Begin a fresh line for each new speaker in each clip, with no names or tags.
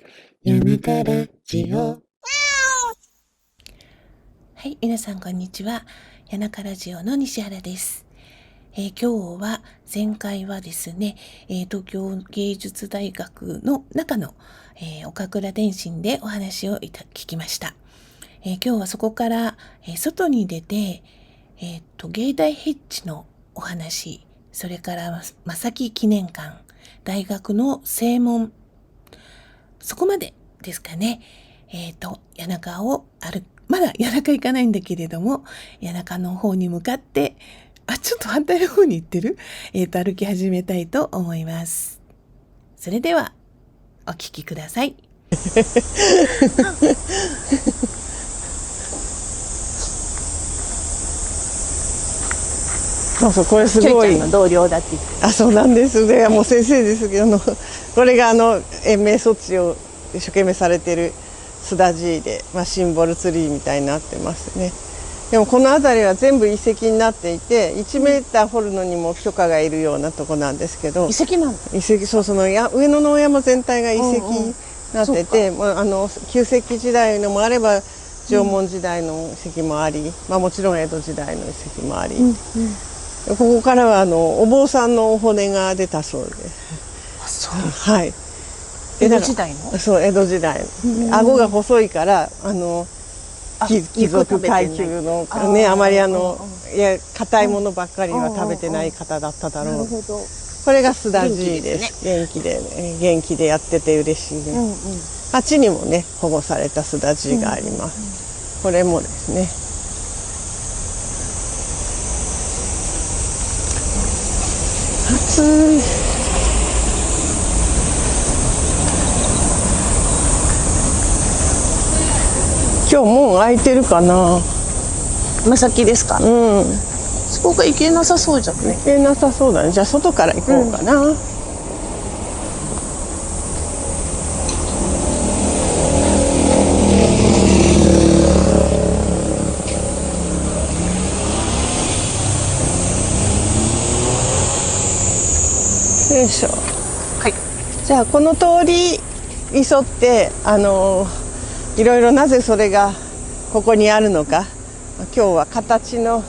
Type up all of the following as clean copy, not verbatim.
谷中ラジオ。
はい、皆さんこんにちは。谷中ラジオの西原です。今日は前回はですね、東京芸術大学の中の、岡倉電信でお話を聞きました。今日はそこから、外に出て、芸大ヘッジのお話、それから正木記念館、大学の正門、そこまでですかね。谷中をまだ谷中行かないんだけれども、谷中の方に向かって、ちょっと反対の方に行ってる？歩き始めたいと思います。それでは、お聞きください。
そうこれすごい。
の同僚だって言って。
そうなんですね。もう先生ですけど、これが延命措置を一生懸命されてる須田寺で、シンボルツリーみたいになってますね。でもこの辺りは全部遺跡になっていて、1メーター掘るのにも許可がいるようなとこなんですけど。
遺跡なんだ。
遺跡、そう、上野の山全体が遺跡になってて、旧石器時代のもあれば縄文時代の遺跡もあり、もちろん江戸時代の遺跡もあり、ここからはお坊さんのお骨が出たそうで。
そう。
はい。
江戸時代の？
そう、江戸時代。顎が細いから貴族階級のね、あまり硬いものばっかりは食べてない方だっただろう。
なるほど。
これが須田寺です。元気でやってて嬉しいね。あっちにもね、保護された須田寺があります。これもですね。暑い。今日もう開いてるかな。
正木ですか？そこが行けなさそうじゃんね。
行けなさそうだね。じゃあ外から行こうかな。よいしょ。
はい。
じゃあこの通りに沿っていろいろなぜそれがここにあるのか、今日は形の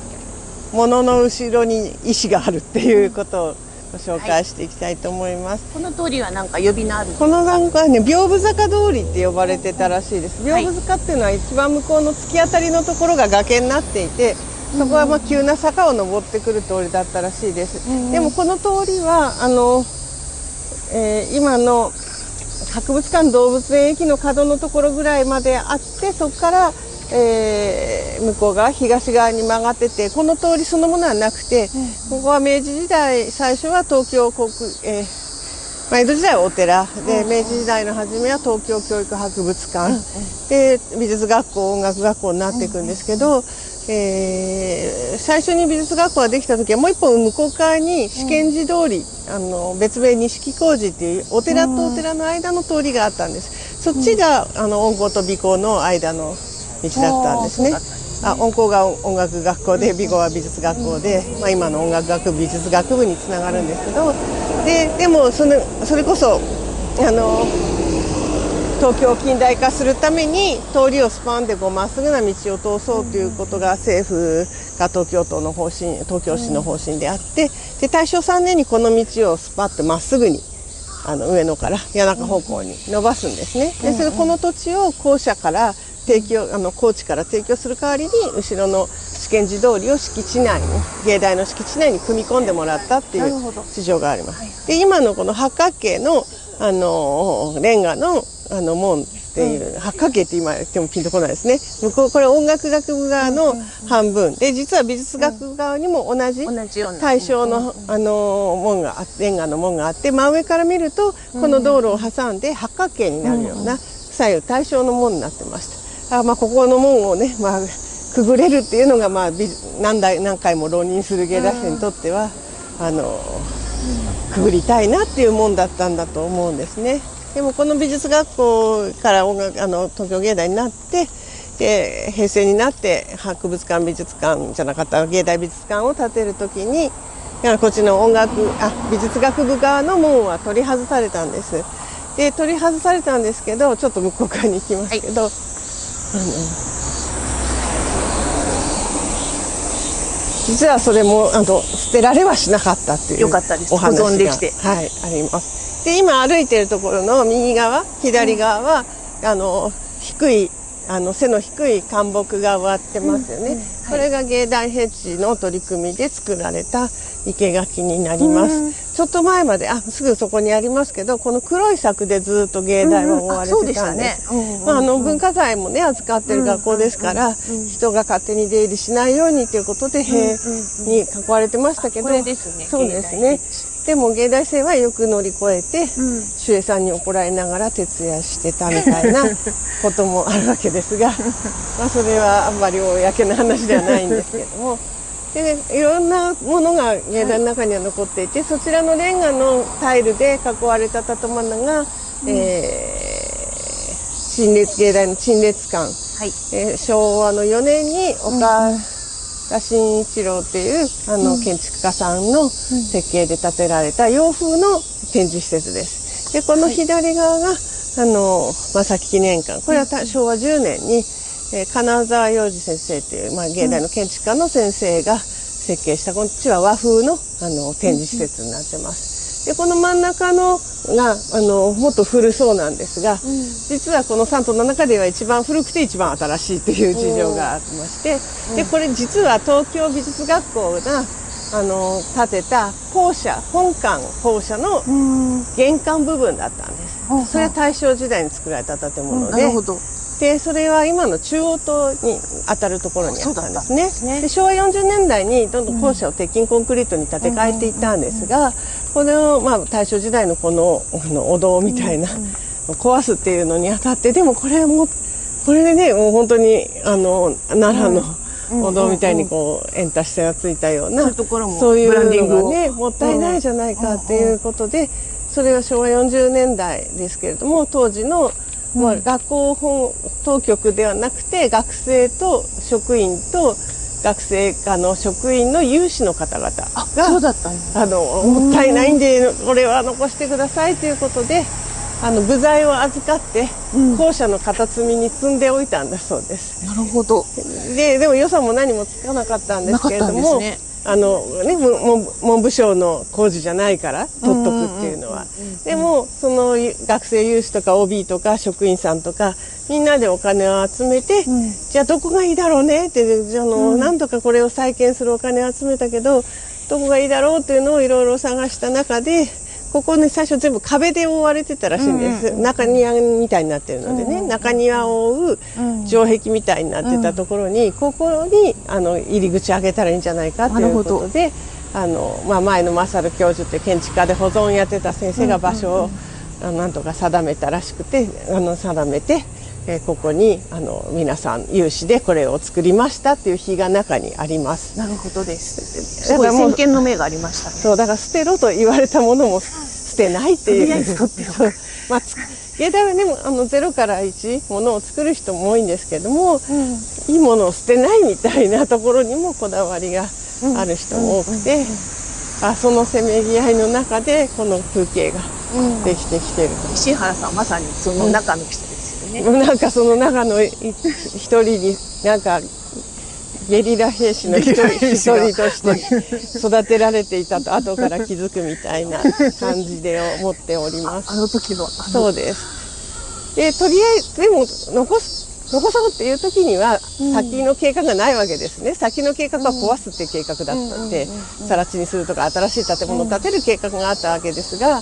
ものの後ろに石があるっていうことをご紹介していきたいと思います。
この通りは何か呼び名ある？
この段階はね、屏風坂通りって呼ばれてたらしいです。屏風坂っていうのは一番向こうの突き当たりのところが崖になっていて、そこは急な坂を登ってくる通りだったらしいです。でもこの通りは今の博物館動物園駅の角のところぐらいまであって、そこから、向こう側東側に曲がってて、この通りそのものはなくて、ここは明治時代最初は東京江戸時代はお寺で、明治時代の初めは東京教育博物館で美術学校音楽学校になっていくんですけど、最初に美術学校ができた時はもう一本向こう側に試験寺通り、別名錦小路っていうお寺とお寺の間の通りがあったんです。そっちが音校と美校の間の道だったんですね。音校が音楽学校で美校は美術学校で、今の音楽学部美術学部につながるんですけど、でもそれこそ東京を近代化するために通りをスパンでまっすぐな道を通そうということが政府が東京都の方針、東京市の方針であって、で大正3年にこの道をスパッとまっすぐに上野から谷中方向に伸ばすんですね。でそれこの土地を高知から提供する代わりに後ろの試験寺通りを芸大の敷地内に組み込んでもらったっていう事情があります。で今のこの八角形のレンガの門っていう八角形って今言ってもピンとこないですね。向こうこれ音楽学部側の半分で、実は美術学部側にも同じ大正の門がレンガの門があって、真上から見るとこの道路を挟んで八角形になるような左右対称の門になってました。ここの門をね、くぐれるっていうのが何回も浪人する芸大生にとってはくぐりたいなっていうもんだったんだと思うんですね。でもこの美術学校から東京芸大になって、で平成になって博物館美術館じゃなかった芸大美術館を建てる時にこっちの美術学部側の門は取り外されたんです。で取り外されたんですけど、ちょっと向こう側に行きますけど、実はそれも捨てられはしなかったっていう
よかったです。
お話が、
保存できて、
はい、あります。で今歩いているところの右側、左側は、低い背の低い干木が植わってますよね。これが芸大平地の取り組みで作られた生垣になります。ちょっと前まですぐそこにありますけど、この黒い柵でずっと芸大は覆われてたんです。文化財もね預かってる学校ですから、人が勝手に出入りしないようにということで塀に囲われてましたけど、
これですね。
そうですね。でも芸大生はよく乗り越えて、守衛さんに怒られながら徹夜してたみたいなこともあるわけですが、それはあんまり公な話ではないんですけども。でいろんなものが芸大の中には残っていて、そちらのレンガのタイルで囲われた建物が、芸大の陳列館、昭和の4年に岡田真一郎っていう建築家さんの設計で建てられた洋風の展示施設です。でこの左側が正木記念館、これは昭和10年に金沢洋二先生という、芸大の建築家の先生が設計した、こっちは和風の展示施設になってます。でこの真ん中のがもっと古そうなんですが、実はこの3棟の中では一番古くて一番新しいという事情がありまして、でこれ実は東京美術学校が建てた本館校舎の玄関部分だったんです。それは大正時代に作られた建物で、でそれは今の中央棟に当たるところにあったんですね。で昭和40年代にどんどん校舎を鉄筋コンクリートに建て替えていったんですが、この、大正時代のこのお堂みたいな壊すっていうのにあたって、でもこれでね、もう本当に奈良のお堂みたいに円達線がついたような、そういうのがねもったいないじゃないかっていうことで、それは昭和40年代ですけれども、当時の学校当局ではなくて、学生と職員と学生課の職員の有志の方々がもったいないんでこれは残してくださいということで、部材を預かって校舎の片隅に積んでおいたんだそうです。
なるほど。
でも予算も何もつかなかったんですけれども、文部省の工事じゃないから取っとくっていうのは、でもその学生有志とか OB とか職員さんとかみんなでお金を集めて、じゃあどこがいいだろうねって、なんとかこれを再建するお金を集めたけど、どこがいいだろうっていうのをいろいろ探した中で、ここね最初全部壁で覆われてたらしいんです。中庭みたいになってるのでね、中庭を覆う城壁みたいになってたところに、ここに入り口開けたらいいんじゃないかということで、前野勝教授って建築家で保存やってた先生が場所をなんとか定めたらしくて、定めて、ここに皆さん有志でこれを作りましたっていう碑が中にあります。
なるほどです。すごい先見の明がありましたね。
そうだから捨てろと言われたものも捨てないっていう。芸大はね0から1ものを作る人も多いんですけども、いいものを捨てないみたいなところにもこだわりがある人も多くて、そのせめぎ合いの中でこの風景ができてきてると。
石原さんまさにその中の人ですよね。
なんかその中の一人になんかゲリラ兵士の一人として育てられていたと後から気づくみたいな感じで思っております。
あの時の
そうです。でとりあえずでも残そうっていう時には先の計画がないわけですね。先の計画は壊すっていう計画だったんで、更地にするとか新しい建物を建てる計画があったわけですが、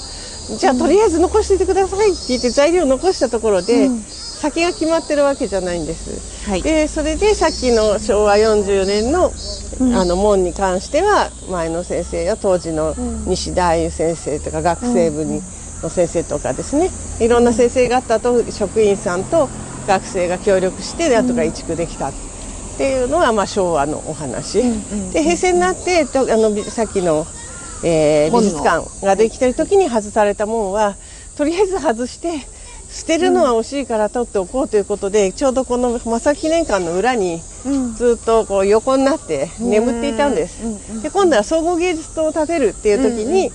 じゃあとりあえず残していてくださいって言って材料を残したところで、先が決まってるわけじゃないんです。でそれでさっきの昭和40年の門に関しては前野先生や当時の西田優先生とか学生部の先生とかですね、いろんな先生方と職員さんと学生が協力してなんとか移築できたっていうのが昭和のお話。で平成になってさっきの美術館ができてる時に外された門はとりあえず外して捨てるのは惜しいから取っておこうということで、ちょうどこの正木記念館の裏にずっと横になって眠っていたんです。で今度は総合芸術棟を建てるっていう時に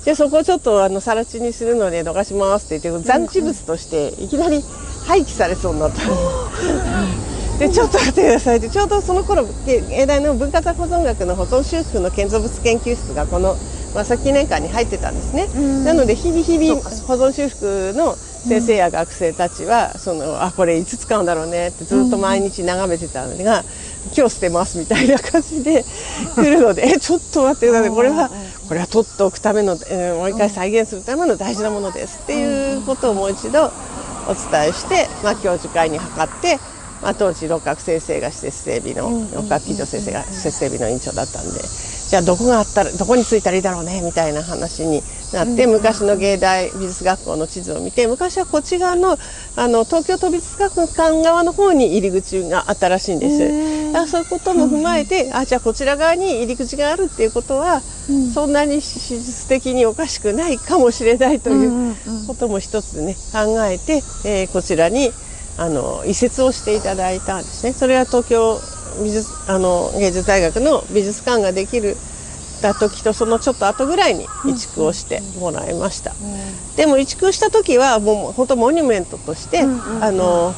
じゃあそこをちょっと更地にするのでどかしますって言って残地物としていきなり廃棄されそうになった。でちょっと待ってくださいって、ちょうどその頃芸大の文化財保存学の保存修復の建造物研究室がこの正木記念館に入ってたんですね。なので日々保存修復の先生や学生たちはこれいつ使うんだろうねってずっと毎日眺めてたのが、今日捨てますみたいな感じで来るのでちょっと待ってください、これは取っておくための、もう一回再現するための大事なものですっていうことをもう一度お伝えして、教授会に諮って、当時六角先生が施設整備の六角喜女先生が施設整備の委員長だったんで、じゃあどこに着いたらいいだろうねみたいな話になって、昔の芸大美術学校の地図を見て、昔はこっち側の東京都美術学館側の方に入り口があったらしいんです。だからそういうことも踏まえて、じゃあこちら側に入り口があるっていうことは、そんなに史実的におかしくないかもしれないということも一つね考えて、こちらに移設をしていただいたんですね。それは東京芸術大学の美術館ができた時とそのちょっと後ぐらいに移築をしてもらいました。でも移築した時はもう本当モニュメントとして、もう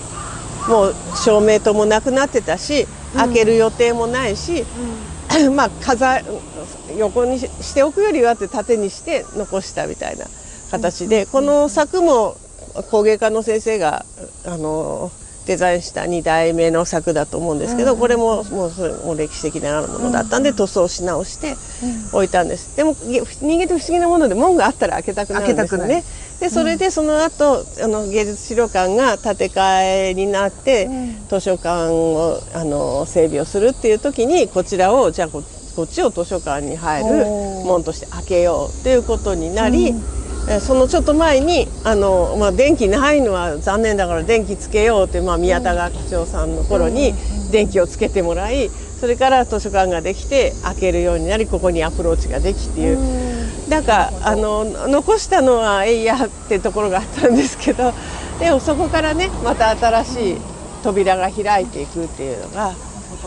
照明灯もなくなってたし、開ける予定もないし、横にしておくよりはって縦にして残したみたいな形で、この作も工芸家の先生がデザインした2代目の作だと思うんですけど、これももう歴史的なものだったんで塗装し直して置いたんです。でも人間って不思議なもので門があったら開けたくなるんですよね。でそれでその後芸術資料館が建て替えになって、図書館を整備をするっていう時に、こちらをじゃあこっちを図書館に入る門として開けようっていうことになり、そのちょっと前に電気ないのは残念だから電気つけようって、宮田学長さんの頃に電気をつけてもらい、それから図書館ができて開けるようになり、ここにアプローチができっていう、なんか残したのはやってところがあったんですけど、でもそこからねまた新しい扉が開いていくっていうのが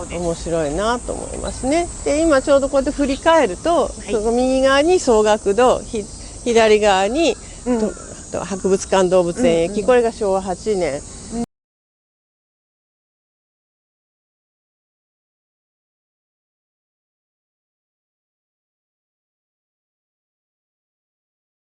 面白いなと思いますね。で今ちょうどこうやって振り返ると、その右側に総学堂、左側に、博物館動物園駅、これが昭和8年